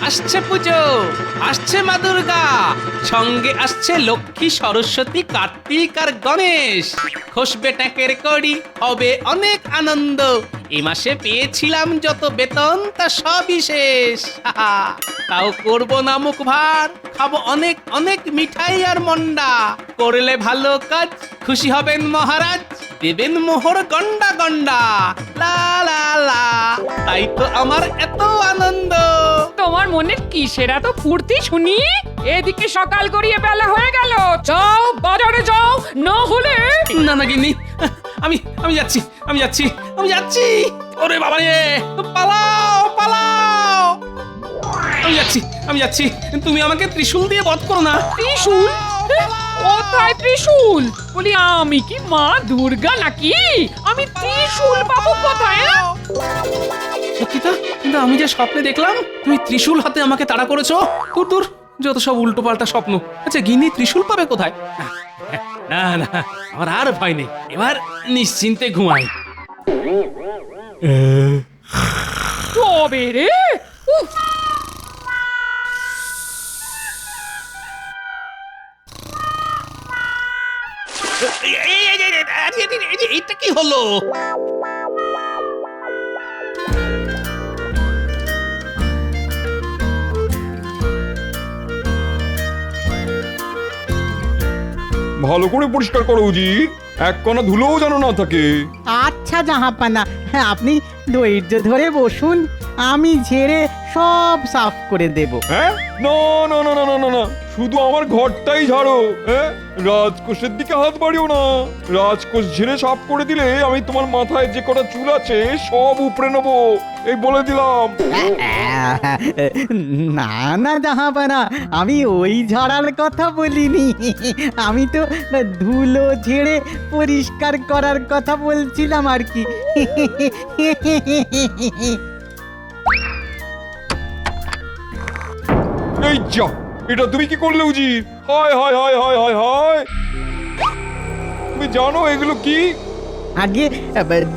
আসছে পুজো, আসছে মা দুর্গা, সঙ্গে আসছে লক্ষ্মী, সরস্বতী, কার্তিক আর গণেশ। খসবে ট্যাঁকের কড়ি, হবে অনেক আনন্দ। এ মাসে পেয়েছিলাম যত বেতন তা সবই শেষ। তাও করব না মুখ ভার, খাবো অনেক অনেক মিঠাই আর মন্ডা। করলে ভালো কাজ খুশি হবেন মহারাজ, দেবেন মোহর গন্ডা গন্ডা। লা লা লা, তাই তো আমার এত আনন্দ। তোমার মনে কিসের এত ফুর্তি শুনি? এদিকে সকাল গড়িয়ে বেলা হয়ে গেল, যাও বাজারে যাও, না হলে না না গিন্নি, আমি আমি যাচ্ছি আমি যাচ্ছি আমি যাচ্ছি। ওরে বাবা রে, পালাও পালাও। আমি যাচ্ছি আমি যাচ্ছি, তুমি আমাকে ত্রিশূল দিয়ে বধ করো না। ত্রিশূল? কোথায় ত্রিশূল? বলি আমি কি মা দুর্গা নাকি? আমি ত্রিশূল পাবো কোথায়? সত্যি তো, কিন্তু আমি যে স্বপ্নে দেখলাম তুমি ত্রিশূল হাতে আমাকে তাড়া করেছো। দূর দূর, যত সব উল্টো পাল্টা স্বপ্ন। আচ্ছা গিন্নি ত্রিশূল পাবে কোথায়? না না, আমার আর ভয় নেই, এবার নিশ্চিন্তে ঘুমাই। তবে রে, উফ, এটা কি হলো? ভালো করে পরিষ্কার করো উজির, এক কণা ধুলোও যেন না থাকে। আচ্ছা জাহাপানা, হ্যাঁ আপনি ধৈর্য ধরে বসুন, আমি ঝেড়ে সব সাফ করে দেব। হ্যাঁ, না না না না না না না, শুধু আমার ঘরটাই ঝাড়ো। হ্যাঁ, রাজকোষের দিকে হাত বাড়িও না। রাজকোষ ঝেড়ে সাফ করে দিলে আমি তোমার মাথায় যে কটা চুল আছে সব উপড়ে নেবো, এই বলে দিলাম। না না জাহাপানা, আমি ওই ঝাড়ার কথা বলিনি, আমি তো ধুলো ঝেড়ে পরিষ্কার করার কথা বলছিলাম আর কি। এই যা, এটা তুমি কি করলে উজির? হায় হায় হায় হায় হায় হায়, তুমি জানো এগুলো কি? আগে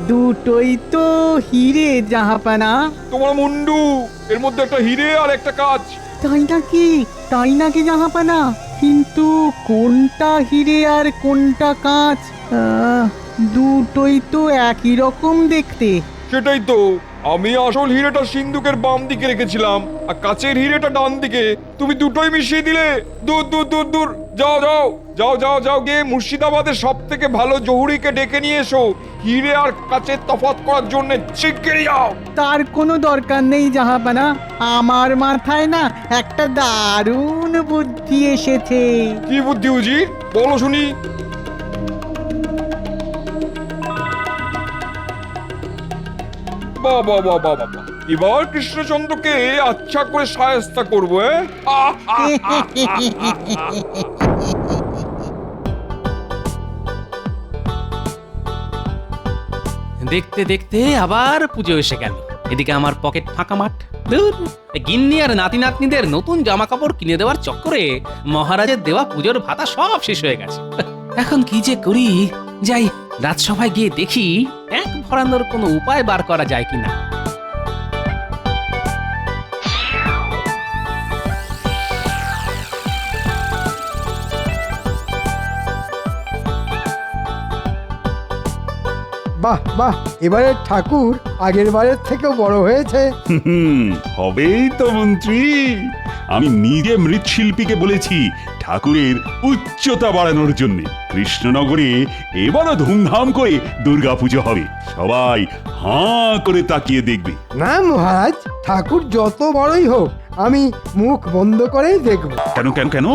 দুটোই তো হিরে জাহাপানা। তোমার মুন্ডু, এর মধ্যে একটা হিরে আর একটা কাঁচ। তাই নাকি জাহাপানা? কিন্তু কোনটা হিরে আর কোনটা কাঁচ? দুটোই তো একই রকম দেখতে। সেটাই তো, আমি আসল হিরেটা সিন্ধুকের বাম দিকে রেখেছিলাম আর কাচের হিরেটা ডান দিকে। তুমি দুটোই মিশিয়ে দিলে। দূর দূর দূর দূর, যাও যাও যাও যাও যাও, গিয়ে মুর্শিদাবাদের সব থেকে ভালো জহুরিকে ডেকে নিয়ে এসো হিরে আর কাচের তফাৎ করার জন্য। শিগগিরই যাও। তার কোনো দরকার নেই জাহাপানা, আমার মাথায় না একটা দারুণ বুদ্ধি এসেছে। কি বুদ্ধি উজির, বলো শুনি। বাবা বাবা বাবা, এবার কৃষ্ণচন্দ্রকে আচ্ছা করে শায়েস্তা করবো। দেখতে দেখতে আবার পুজো এসে গেল। এদিকে আমার পকেট ফাঁকা মাঠ। ধুর, এই গিন্নি আর নাতি নাতনিদের নতুন জামা কাপড় কিনে দেওয়ার চক্করে মহারাজের দেওয়া পুজোর ভাতা সব শেষ হয়ে গেছে। এখন কি যে করি, যাই রাজসভায় গিয়ে দেখি এক ভরানোর কোনো উপায় বার করা যায় কিনা। বাহ বাহ, এবারে ঠাকুর আগের বারের থেকেও বড় হয়েছে। হবেই তো মন্ত্রী, আমি নিজে মৃৎশিল্পীকে বলেছি ঠাকুরের উচ্চতা বাড়ানোর জন্য। কৃষ্ণনগরে এবারও ধুমধাম করে দুর্গাপুজো হবে, সবাই হাঁ করে তাকিয়ে দেখবে। না মহারাজ, ঠাকুর যত বড়ই হোক আমি মুখ বন্ধ করেই দেখব। কেন কেন কেন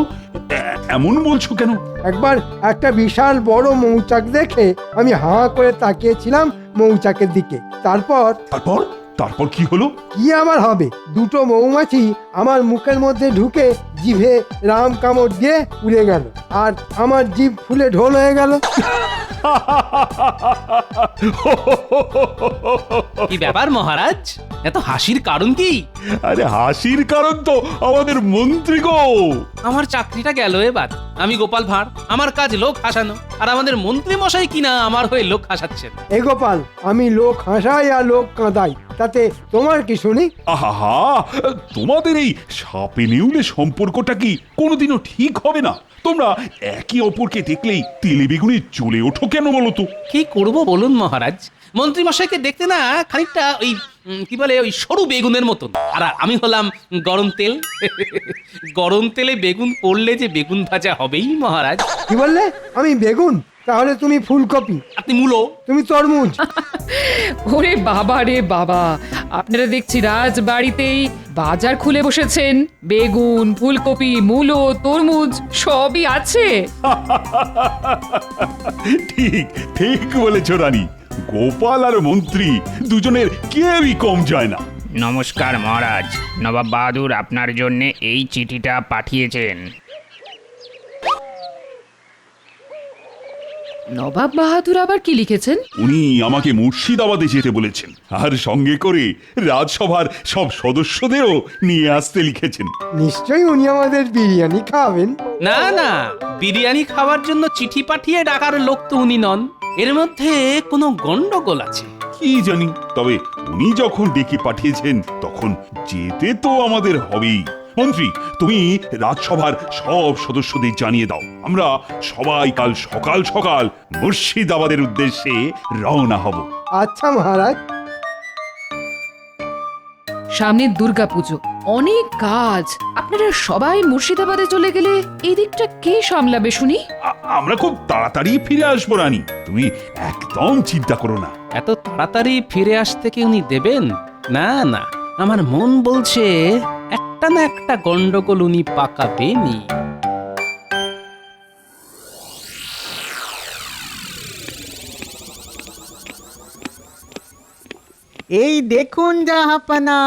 এমন বলছো কেন? একবার একটা বিশাল বড় মৌচাক দেখে আমি হাঁ করে তাকিয়েছিলাম মৌচাকের দিকে। তারপর তারপর তারপর কি হলো? কি আবার হবে, দুটো মৌমাছি আমার মুখের মধ্যে ঢুকে জিভে রাম কামড় দিয়ে উড়ে গেল, আর আমার জিভ ফুলে ঢোল হয়ে গেল। কি ব্যাপার মহারাজ, এত হাসির কারণ কি? আরে হাসির কারণ তো আমাদের মন্ত্রী গো। আমার চাকরিটা গেল এবার। আমি গোপাল ভাঁড়, আমার কাজ লোক হাসানো, আর আমাদের মন্ত্রী মশাই কিনা আমার হয়ে লোক হাসাচ্ছেন। এ গোপাল, আমি লোক হাসাই আর লোক কাঁদাই, তাতে তোমার কি শুনি? আহা, তোমাদের এই সাপে নেউলে সম্পর্কটা কি কোনোদিনও ঠিক হবে না? তোমরা একে অপরকে দেখলেই তেলে বেগুনে জ্বলে ওঠো কেন বলো তো? কি করব বলুন মহারাজ, মন্ত্রী মশাইকে দেখতে না খানিকটা ওই কি বলে ওই সরু বেগুনের মতন, আর আমি হলাম গরম তেল। গরম তেলে বেগুন পড়লে যে বেগুন ভাজা হবেই মহারাজ। কি বললে? আমি বেগুন? তাহলে তুমি ফুলকপি, আপনি মূলো। তুমি তরমুজ। ওরে বাবা রে বাবা, আপনারা দেখছি রাজবাড়িতেই বাজার খুলে বসেছেন। বেগুন, ফুলকপি, মূলো, তরমুজ সবই আছে। ঠিক ঠিক বলেছ রানী। গোপাল আর মন্ত্রী দুজনের কেউই কম যায় না। নমস্কার মহারাজ, নবাব বাহাদুর আপনার জন্য এই চিঠিটা পাঠিয়েছেন। নবাব বাহাদুর আবার কি লিখেছেন? উনি আমাকে মুর্শিদাবাদে যেতে বলেছেন, আর সঙ্গে করে রাজসভার সব সদস্যদেরও নিয়ে আসতে লিখেছেন। নিশ্চয়ই উনি আমাদের বিরিয়ানি খাওয়াবেন। না না, বিরিয়ানি খাওয়ার জন্য চিঠি পাঠিয়ে ডাকার লোক তো উনি নন। এর মধ্যে কোনো গন্ডগোল আছে। কি জানি, তবে উনি যখন ডেকে পাঠিয়েছেন তখন যেতে তো আমাদের হবেই। মন্ত্রী, তুমি রাজসভার সব সদস্যদের জানিয়ে দাও, আমরা সবাই কাল সকাল সকাল মুর্শিদাবাদের উদ্দেশ্যে রওনা হব। আচ্ছা মহারাজ। সামনে দুর্গাপুজো, অনেক কাজ। আপনারা সবাই মুর্শিদাবাদে চলে গেলে এই দিকটা কে সামলাবে শুনি? আমরা খুব তাড়াতাড়ি ফিরে আসবো রানী, তুমি একদম চিন্তা করো না। এত তাড়াতাড়ি ফিরে আসতে কি উনি দেবেন? না না, আমার মন বলছে একটা না একটা গন্ডগোল উনি পাকাবেনই। এই দেখুন জাহাপানা,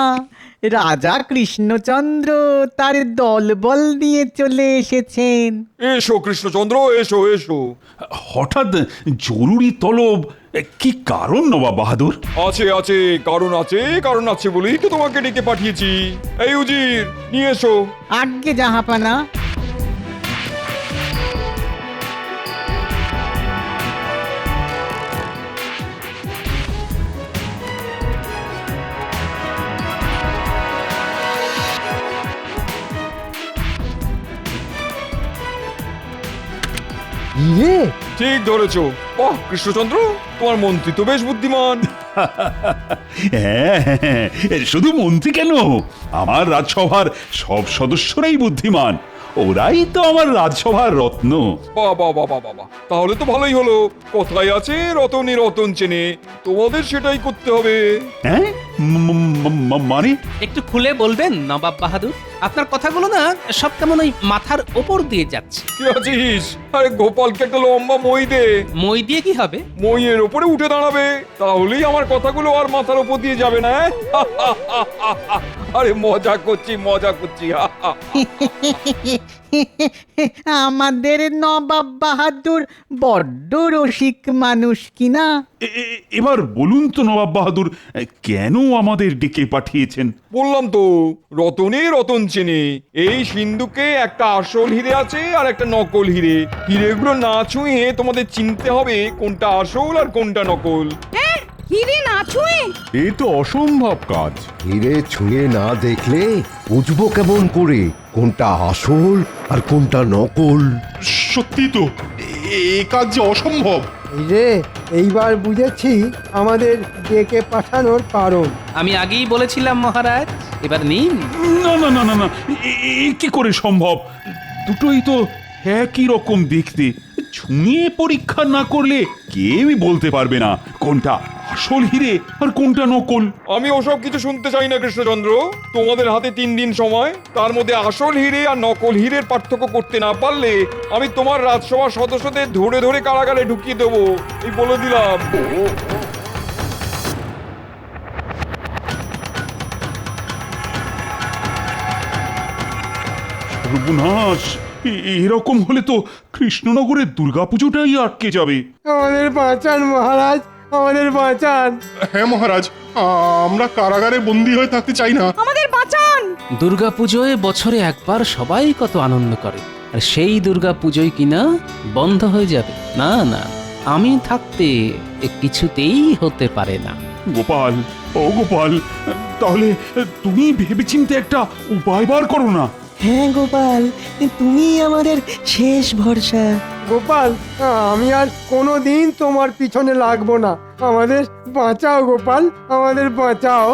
রাজা কৃষ্ণচন্দ্র তার দলবল নিয়ে চলে এসেছেন। এসো কৃষ্ণচন্দ্র, এসো এসো। হঠাৎ জরুরি তলব, কি কারণ নবাব বাহাদুর? আছে আছে, কারণ আছে বলেই তো তোমাকে ডেকে পাঠিয়েছি। এই উজির, নিয়ে এসো। আজ্ঞে জাহাপানা। ইয়ে, ঠিক ধরেছো। বাহ কৃষ্ণচন্দ্র, তোমার মন্ত্রী তো বেশ বুদ্ধিমান। হ্যাঁ, শুধু মন্ত্রী কেন, আমার রাজসভার সব সদস্যরাই বুদ্ধিমান। ওরাই তো আমার রাজসভার রত্ন। বাবা বাবা বাবা, তাহলে তো ভালোই হলো। কথায় আছে রতনে রতন চেনে, তোমাদের সেটাই করতে হবে। হ্যাঁ, মানে একটু খুলে বলবেন নবাব বাহাদুর? আপনার কথাগুলো না সব কেমন ওই মাথার ওপর দিয়ে যাচ্ছে। কি আছিস? আরে গোপালকে একটা লম্বা মই দে। মই দিয়ে কি হবে? মইয়ের ওপরে উঠে দাঁড়াবে, তাহলেই আমার কথাগুলো আর মাথার ওপর দিয়ে যাবে না। আরে মজা করছি। আমাদের নবাব বাহাদুর বড্ড রসিক মানুষ কিনা। এবার বলুন তো নবাব বাহাদুর, কেন আমাদের ডেকে পাঠিয়েছেন? বললাম তো, রতনে রতন চেনে। এই সিন্ধুকে একটা আসল হিরে আছে আর একটা নকল হিরে। হিরেগুলো না ছুঁয়ে তোমাদের চিনতে হবে কোনটা আসল আর কোনটা নকল। হিরে না ছুঁয়ে? এ তো অসম্ভব কাজ। হিরে ছুঁয়ে না দেখলে বুঝবো কেমন করে কোনটা আসল আর কোনটা নকল? সত্যি তো, এ কাজ যে অসম্ভব। এই রে, এইবার বুঝেছি আমাদের ডেকে পাঠানোর কারণ। আমি আগেই বলেছিলাম মহারাজ, এবার নিন। না না না না না, কি করে সম্ভব? দুটোই তো একই রকম দেখতে। ছুঁয়ে পরীক্ষা না করলে কেউই বলতে পারবে না কোনটা আসল হিরে আর কোনটা নকল। আমি ওসব কিছু শুনতে চাই না কৃষ্ণচন্দ্র। তোমাদের হাতে 3 দিন সময়, তার মধ্যে আসল হিরে আর নকল হীরের পার্থক্য করতে না পারলে আমি তোমার রাজসভার সদস্যদের ধরে ধরে কারাগারে ঢুকিয়ে দেবো, এই বলে দিলাম। সর্বনাশ, এরকম হলে তো কৃষ্ণনগরের দুর্গাপুজোটাই আটকে যাবে। আমাদের বাঁচান মহারাজ, আমাদের বাঁচান। হ্যাঁ মহারাজ, আমরা কারাগারে বন্দী হয়ে থাকতে চাই না। দুর্গাপুজোয় বছরে একবার সবাই কত আনন্দ করে, আর সেই দুর্গাপুজোয় কিনা বন্ধ হয়ে যাবে? না না, আমি থাকতে এ কিছুতেই হতে পারে না। গোপাল, ও গোপাল, তাহলে তুমি ভেবেচিন্তে একটা উপায় বার করো না। হ্যাঁ গোপাল, তুমি আমাদের শেষ ভরসা। গোপাল, আমি আর কোনোদিন তোমার পিছনে লাগবো না। আমাদের বাঁচাও গোপাল, আমাদের বাঁচাও।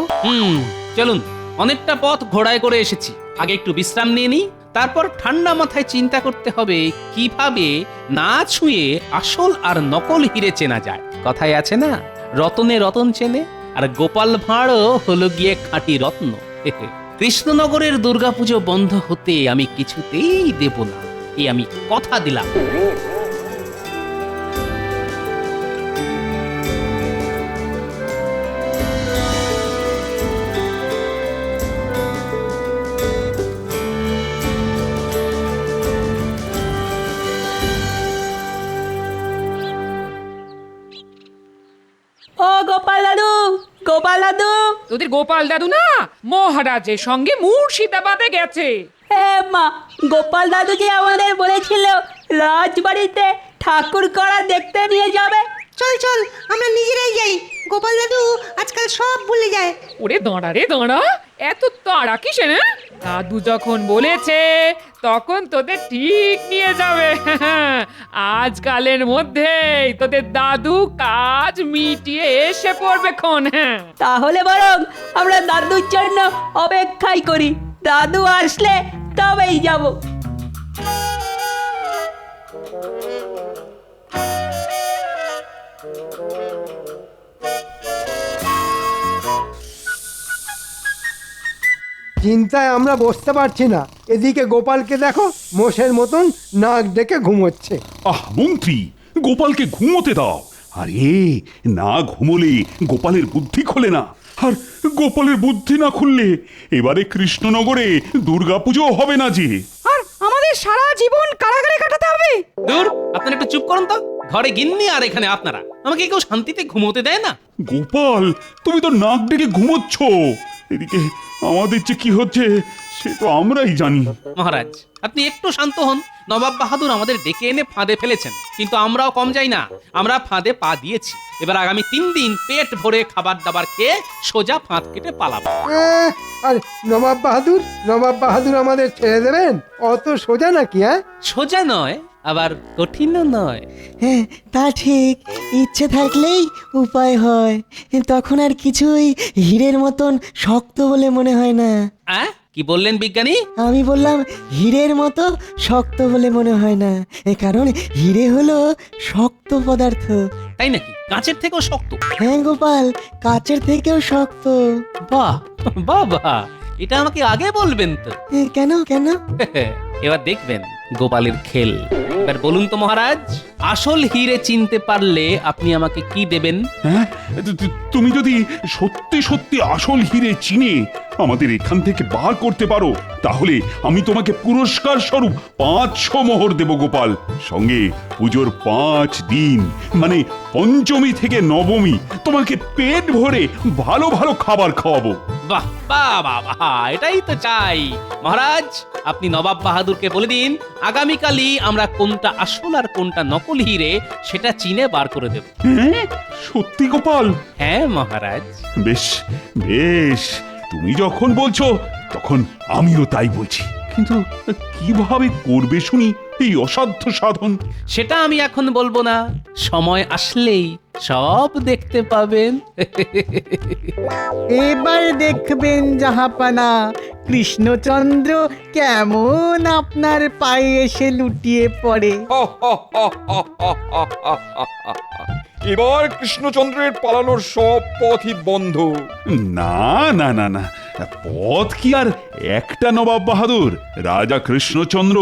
চলুন, অনেকটা পথ ঘোড়ায় করে এসেছি, আগে একটু বিশ্রাম নিয়ে নিই, তারপর ঠান্ডা মাথায় চিন্তা করতে হবে কিভাবে না ছুঁয়ে আসল আর নকল হিরে চেনা যায়। কথায় আছে না, রতনে রতন চেনে, আর গোপাল ভাঁড়ও হলো গিয়ে খাঁটি রত্ন। কৃষ্ণনগরের দুর্গাপুজো বন্ধ হতে আমি কিছুতেই দেব না, এই আমি কথা দিলাম। ও গোপাল দাদু, গোপাল দাদু। তোদের গোপাল দাদু না মহারাজের সঙ্গে মুর্শিদাবাদে গেছে। হ্যাঁ মা, গোপাল দাদু যে আমাদের বলেছিল রাজবাড়িতে ঠাকুর করা দেখতে নিয়ে যাবে। চল চল, আমরা নিজেরাই যাই। গোপাল দাদু আজকাল সব ভুলে যায়। ওরে দাঁড়া রে দাঁড়া, এত তাড়া কিসে না? দাদু যখন বলেছে তখন তোদের ঠিক নিয়ে যাবে। আজকালের মধ্যেই তোদের দাদু কাজ মিটিয়ে এসে পড়বে খন। হ্যাঁ, তাহলে বরং আমরা দাদুর জন্য অপেক্ষাই করি, দাদু আসলে তবেই যাব। চিন্তায় আমরা বসতে পারছি না। এদিকে গোপালকে দেখো, মোষের মতন নাক ডেকে ঘুমোচ্ছে। মন্ত্রী, গোপালকে ঘুমোতে দাও। আরে না ঘুমোলে গোপালের বুদ্ধি খোলে না, আর গোপালের বুদ্ধি না খুললে এবারে কৃষ্ণনগরে দুর্গাপুজো হবে না যে। আর আমাদের সারা জীবন কারাগারে কাটাতে হবে। দূর, আপনারা একটু চুপ করুন তো। ঘরে গিন্নি আর এখানে আপনারা, আমাকে কেউ শান্তিতে ঘুমোতে দেয় না। গোপাল, তুমি তো নাক ডেকে ঘুমোচ্ছ, এদিকে আমাদের যে কি হচ্ছে সে তো আমরাই জানি। মহারাজ, আপনি একটু শান্ত হন। নবাব বাহাদুর আমাদের ডেকে এনে ফাঁদে ফেলেছেন, কিন্তু আমরাও কম যাই না, আমরা ফাঁদে পা দিয়েছি। এবার আগামী 3 দিন পেট ভরে খাবার দাবার খেয়ে সোজা ফাঁদ কেটে পালাবো। আর নবাব বাহাদুর আমাদের ছেড়ে দেবেন? অত সোজা নাকি? হ্যাঁ, সোজা নয়, আবার কঠিনও নয়। হ্যাঁ তা ঠিক, ইচ্ছে থাকলেই উপায় হয়। তখন আর কিছুই হীরের মতন শক্ত বলে মনে হয় না। কি বললেন বিজ্ঞানী? আমি বললাম হীরের মতো শক্ত বলে মনে হয় না, কারণ হীরে হলো শক্ত পদার্থ। তাই নাকি? কাঁচের থেকেও শক্ত? হ্যাঁ গোপাল, কাচের থেকেও শক্ত। বাহ বাহ বাহ, এটা আমাকে আগে বলবেন তো। কেন কেন? এবার দেখবেন গোপালের খেল। এবার বলুন তো মহারাজ, আসল হিরে চিনতে পারলে আপনি আমাকে কি দেবেন? হ্যাঁ, তুমি যদি সত্যি সত্যি আসল হিরে চিনে আমাদের এখান থেকে বার করতে পারো, তাহলে আমি তোমাকে পুরস্কার স্বরূপ 500 মোহর দেব গোপাল। সঙ্গে পুজোর 5 দিন মানে পঞ্চমী থেকে নবমী তোমাকে পেট ভরে ভালো ভালো খাবার খাওয়াবো। বাহ বাহ বাহ বাহ, এটাই তো চাই। মহারাজ, আপনি নবাব বাহাদুরকে বলে দিন আগামীকালই আমরা কোনটা আসল আর কোনটা নকল হিরে সেটা চিনে বার করে দেব। হ্যাঁ, সত্যি গোপাল? হ্যাঁ মহারাজ। বেশ বেশ, তুমি যখন বলছো তখন আমিও তাই বলছি, কিন্তু কিভাবে করবে শুনি এই অসাধ্য সাধন? সেটা আমি এখন বলবো না, সময় আসলেই সব দেখতে পাবেন। এবার দেখবেন জাহাপানা, কৃষ্ণচন্দ্র কেমন আপনার পায়ে এসে লুটিয়ে পড়ে। এবার কৃষ্ণচন্দ্রের পালানোর সব পথই বন্ধ। না না না না, পথ কি আর একটা নবাব বাহাদুর? রাজা কৃষ্ণচন্দ্র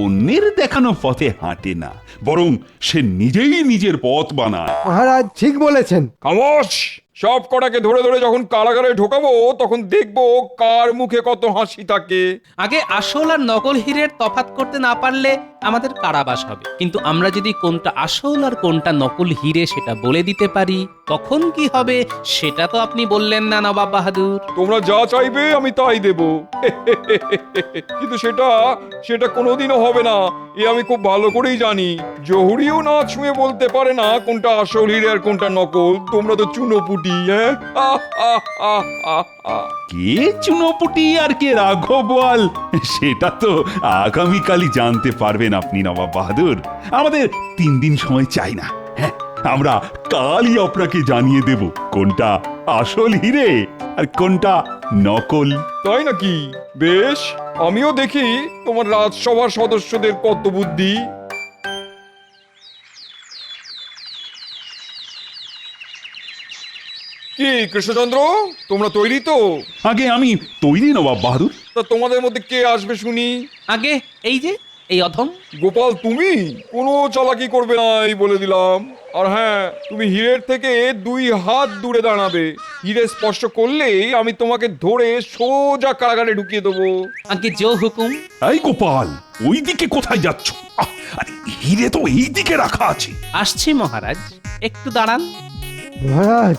অন্যের দেখানো পথে হাঁটে না, বরং সে নিজেই নিজের পথ বানায়। মহারাজ ঠিক বলেছেন। খামোশ! সব কটাকে ধরে ধরে যখন কারাগারে ঢোকাবো তখন দেখবো কার মুখে কত হাসি থাকে। আগে আসল আর নকল হীরের তফাৎ করতে না পারলে আমাদের কারাবাস হবে, কিন্তু আমরা যদি কোনটা আসল আর কোনটা নকল হীরে সেটা বলে দিতে পারি তখন কি হবে সেটা তো আপনি বললেন না নবাব বাহাদুর। তোমরা যা চাইবে আমি তাই দেব। কিন্তু সেটা কোনোদিনও হবে না, এ আমি খুব ভালো করেই জানি। জহুরিও না ছুঁয়ে বলতে পারে না কোনটা আসল হিরে আর কোনটা নকল। তোমরা তো চুনোপুটি। হ্যাঁ, কে চুনোপুটি আর কে রাঘব বোয়াল সেটা তো আগামীকালই জানতে পারবেন আপনি নবাব বাহাদুর। আমাদের 3 দিন সময় চাই না। হ্যাঁ, আমরা কালই আপনাকে জানিয়ে দেব কোনটা আসল হিরে আর কোনটা নকল। তাই নাকি? বেশ, আমিও দেখি তোমার রাজসভার সদস্যদের কত বুদ্ধি। কি কৃষ্ণচন্দ্র, তোমরা তৈরি তো? আগে আমি তৈরি নবাব বাহাদুর। তা তোমাদের মধ্যে কে আসবে শুনি? আগে এই অধম গোপাল, তুমি কোনো চালাকি করবে না এই বলে দিলাম। আর হ্যাঁ, তুমি হীরের থেকে 2 হাত দূরে দাঁড়াবে। হীরে স্পর্শ করলেই আমি তোমাকে ধরে সোজা কারাগারে ঢুকিয়ে দেবো। আগে জো হুকুম। এই গোপাল, ওই দিকে কোথায় যাচ্ছ? আরে হিরে তো এই দিকে রাখা আছে। আসছি মহারাজ, একটু দাঁড়ান। মহারাজ,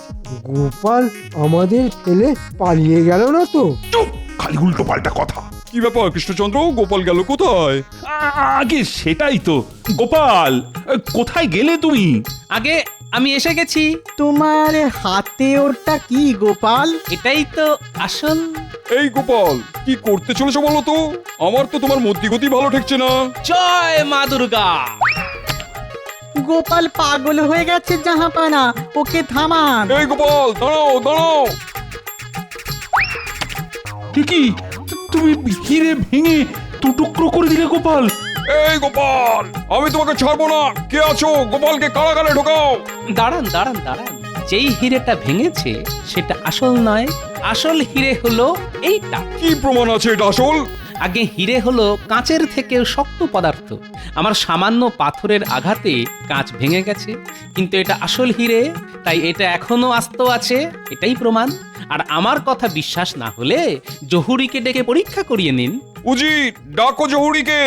গোপাল আমাদের ফেলে পালিয়ে গেল না তো? চুপ, খালি উল্টো পাল্টা কথা। কি ব্যাপার কৃষ্ণচন্দ্র, গোপাল গেল কোথায়? আগে সেটাই তো। গোপাল, কোথায় গেলে তুমি? আগে আমি এসে গেছি। তোমার হাতে ওটা কি গোপাল? এটাই তো আসল। এই গোপাল, কি করতে চলেছো বলো তো? আমার তো তোমার মতিগতি ভালো ঠেকছে না। জয় মা দুর্গা। গোপাল পাগল হয়ে গেছে জাহাপানা, ওকে থামান। এই গোপাল, দাঁড়াও দাঁড়াও। কি তুমি হিরে ভেঙে 2 টুকরো করে দিলে গোপাল? এই গোপাল, আমি তোমাকে ছাড়বো না। কে আছো? গোপালকে কারাগারে ঢোকাও। দাঁড়ান দাঁড়ান দাঁড়ান, যেই হিরেটা ভেঙেছে সেটা আসল নয়। আসল হিরে হলো এইটা। কি প্রমাণ আছে এটা আসল? আগে হিরে হলো কাঁচের থেকেও শক্ত পদার্থ। আমার সামান্য পাথরের আঘাতে কাঁচ ভেঙে গেছে, কিন্তু এটা আসল হিরে, তাই এটা এখনো আস্ত আছে। এটাই প্রমাণ। আর আমার কথা বিশ্বাস না হলে জহুরিকে ডেকে পরীক্ষা করিয়ে নিন। উজির, ডাকো জহুরিকে।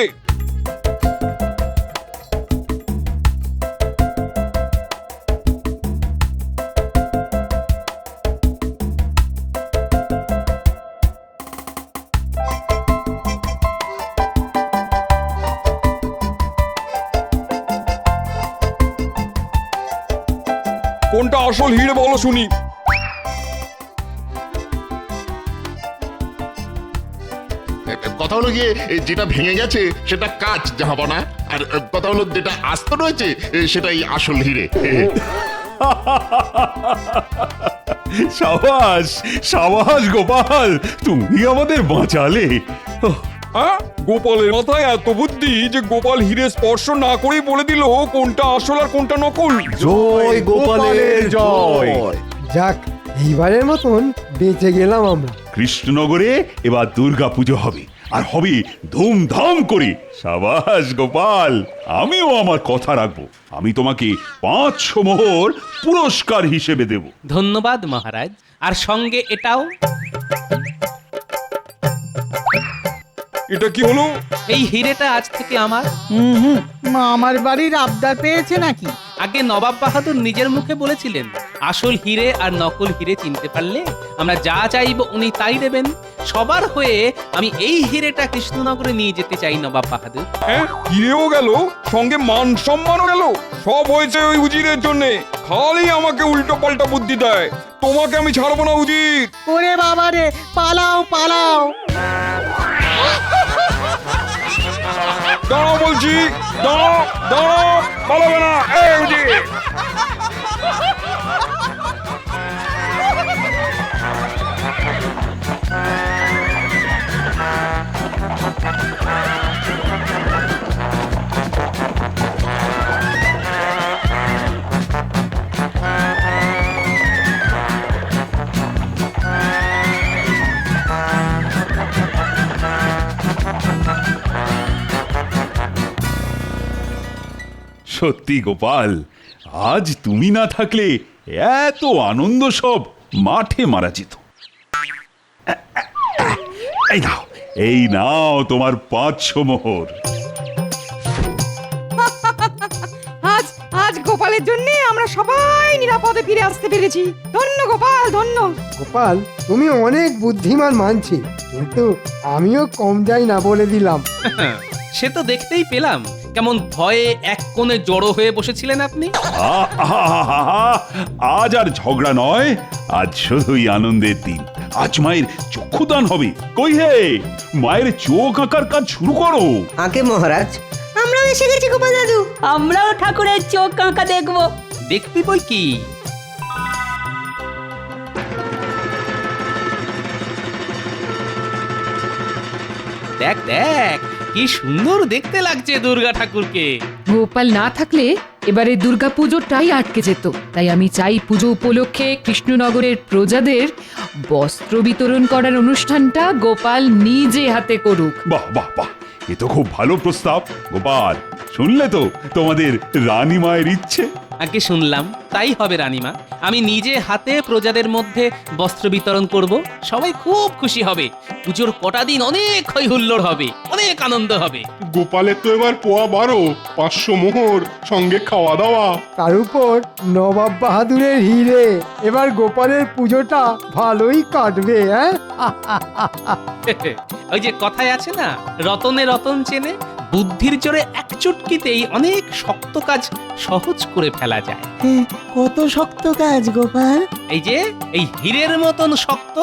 কোনটা আসল হিরে বলো শুনি। কথা হলো গিয়ে যেটা ভেঙে গেছে সেটা কাঁচ জাহাপনা, আর কথা হলো যেটা আস্ত রয়েছে সেটাই আসল হিরে। সাবাস সাবাস গোপাল, তুমি আমাদের বাঁচালে। হ্যাঁ, গোপালের মাথায় এত বুদ্ধি যে গোপাল হিরে স্পর্শ না করেই বলে দিল কোনটা আসল আর কোনটা নকল। জয় গোপালের জয়। যাক, এইবারের মতন বেঁচে গেলাম আমরা। কৃষ্ণনগরে এবার দুর্গা পুজো হবে, আর হবে ধুমধাম করে। সাবাস গোপাল, আমিও আমার কথা রাখবো। আমি তোমাকে 500 মোহর পুরস্কার হিসেবে দেব। ধন্যবাদ মহারাজ। আর সঙ্গে এটাও। এটা কি হলো? এই হিরেটা আজ থেকে আমার। আমার বাড়ির আবদার পেয়েছে নাকি? আগে নবাব বাহাদুর নিজের মুখে বলেছিলেন আসল হিরে আর নকল হিরে চিনতে পারলে আমরা যা চাইব উনি তাই দেবেন। সবার হয়ে আমি এই হিরেটা কৃষ্ণনগরে নিয়ে যেতে চাই নবাব বাহাদুর। হ্যাঁ, হিরেও গেল, সঙ্গে মান সম্মানও গেল। সব হয়েছে ওই উজিরের জন্যে। খালি আমাকে উল্টো পাল্টা বুদ্ধি দেয়। তোমাকে আমি ছাড়বো না উজির। ওরে বাবা রে, পালাও পালাও। দাঁড়াও বলছি, দাঁড়াও দাঁড়াও, পালাবে না। এই উজির, সত্যি গোপাল, আজ তুমি না থাকলে এত আনন্দ সব মাঠে মারা যেত। এই নাও তোমার 500 মোহর। আজ আজ গোপালের জন্য আমরা সবাই নিরাপদে ফিরে আসতে পেরেছি। ধন্য গোপাল, ধন্য। গোপাল, তুমি অনেক বুদ্ধিমান মানছি, কিন্তু আমিও কম যাই না বলে দিলাম। সে তো দেখতেই পেলাম কেমন ভয়ে এক কোণে জড়ো হয়ে বসেছিলেন আপনি। আজ আর ঝগড়া নয়, আজ শুধুই আনন্দের দিন। আজ মায়ের চক্ষুদান হবে। কই হে, মায়ের চোখ আঁকার কাজ শুরু করো। আগে মহারাজ, আমরাও এসে গেছি গোপাল দাদু। আমরাও ঠাকুরের চোখ আঁকা দেখবো। দেখবি বই কি? দেখ দেখ কি সুন্দর দেখতে লাগছে দুর্গা ঠাকুরকে। গোপাল না থাকলে এবারে দুর্গা পুজোটাই আটকে যেত। তাই আমি চাই পুজো উপলক্ষে কৃষ্ণনগরের প্রজাদের বস্ত্র বিতরণ করার অনুষ্ঠানটা গোপাল নিজে হাতে করুক। বাহ বাহ বাহ, এ তো খুব ভালো প্রস্তাব। গোপাল, শুনলে তো তোমাদের রানী মায়ের ইচ্ছে। আগে শুনলাম, তাই হবে রানীমা। আমি নিজে হাতে প্রজাদের মধ্যে বস্ত্র বিতরণ করব। সবাই খুব খুশি হবে। পুজোর কটা দিন অনেক হই হুল্লোড় হবে, অনেক আনন্দ হবে। গোপালের তো এবার পোয়া 12, 500 মোহর, সঙ্গে খাওয়া দাওয়া। তার উপর নবাব বাহাদুরের হিরে, এবার গোপালের পুজোটা ভালোই কাটবে। হ্যাঁ, ওই যে কথায় আছে না, রতনে রতন চেনে। বুদ্ধির জোরে এক চুটকিতেই অনেক শক্ত কাজ সহজ করে ফেলা যায়। কত শক্ত কাজ গোপাল। এই যে এই হীরের মতন শক্ত।